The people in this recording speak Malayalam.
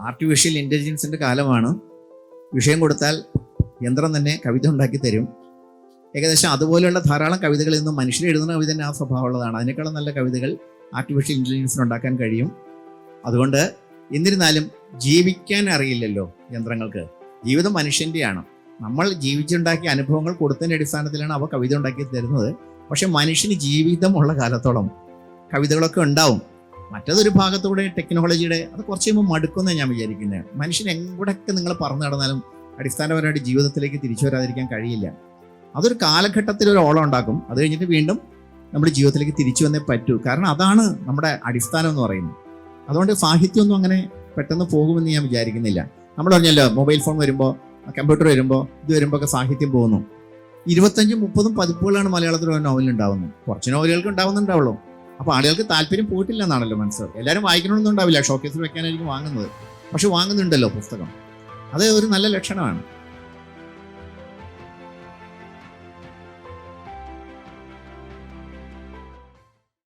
ആർട്ടിഫിഷ്യൽ ഇൻ്റലിജൻസിൻ്റെ കാലമാണ്. വിഷയം കൊടുത്താൽ യന്ത്രം തന്നെ കവിത ഉണ്ടാക്കി തരും. ഏകദേശം അതുപോലെയുള്ള ധാരാളം കവിതകൾ ഇന്നും മനുഷ്യർ എഴുതുന്ന കവിത തന്നെ ആ സ്വഭാവമുള്ളതാണ്. അതിനേക്കാളും നല്ല കവിതകൾ ആർട്ടിഫിഷ്യൽ ഇൻ്റലിജൻസിന് ഉണ്ടാക്കാൻ കഴിയും. അതുകൊണ്ട് എന്നിരുന്നാലും ജീവിക്കാൻ അറിയില്ലല്ലോ യന്ത്രങ്ങൾക്ക്. ജീവിതം മനുഷ്യൻ്റെയാണ്. നമ്മൾ ജീവിച്ചുണ്ടാക്കിയ അനുഭവങ്ങൾ കൊടുത്തതിൻ്റെ അടിസ്ഥാനത്തിലാണ് അവ കവിത ഉണ്ടാക്കി തരുന്നത്. പക്ഷെ മനുഷ്യന് ജീവിതമുള്ള കാലത്തോളം കവിതകളൊക്കെ ഉണ്ടാവും. മറ്റതൊരു ഭാഗത്തൂടെ ടെക്നോളജിയുടെ അത് കുറച്ച് കഴിയുമ്പോൾ മടുക്കുമെന്ന് ഞാൻ വിചാരിക്കുന്നത്. മനുഷ്യൻ എവിടെയൊക്കെ നിങ്ങൾ പറഞ്ഞു നടന്നാലും അടിസ്ഥാനപരമായിട്ട് ജീവിതത്തിലേക്ക് തിരിച്ചു വരാതിരിക്കാൻ കഴിയില്ല. അതൊരു കാലഘട്ടത്തിൽ ഒരു ഓളം ഉണ്ടാക്കും. അത് കഴിഞ്ഞിട്ട് വീണ്ടും നമ്മുടെ ജീവിതത്തിലേക്ക് തിരിച്ചു വന്നേ പറ്റൂ. കാരണം അതാണ് നമ്മുടെ അടിസ്ഥാനം എന്ന് പറയുന്നത്. അതുകൊണ്ട് സാഹിത്യമൊന്നും അങ്ങനെ പെട്ടെന്ന് പോകുമെന്ന് ഞാൻ വിചാരിക്കുന്നില്ല. നമ്മൾ പറഞ്ഞല്ലോ, മൊബൈൽ ഫോൺ വരുമ്പോൾ, കമ്പ്യൂട്ടർ വരുമ്പോൾ, ഇത് വരുമ്പോൾ ഒക്കെ സാഹിത്യം പോകുന്നു. 25-30 പതിപ്പുകളാണ് മലയാളത്തിൽ ഒരു നോവൽ ഉണ്ടാവുന്നത്. കുറച്ച് നോവലുകൾക്ക് ഉണ്ടാവുന്നുണ്ടാവുള്ളൂ. അപ്പോൾ ആളുകൾക്ക് താല്പര്യം പോയിട്ടില്ല എന്നാണല്ലോ മനസ്സിലാവും. എല്ലാവരും വായിക്കണമെന്നൊന്നും ഉണ്ടാവില്ല, ഷോക്കേസിൽ വെക്കാനായിരിക്കും വാങ്ങുന്നത്. പക്ഷെ വാങ്ങുന്നുണ്ടല്ലോ പുസ്തകം. അത് ഒരു നല്ല ലക്ഷണമാണ്.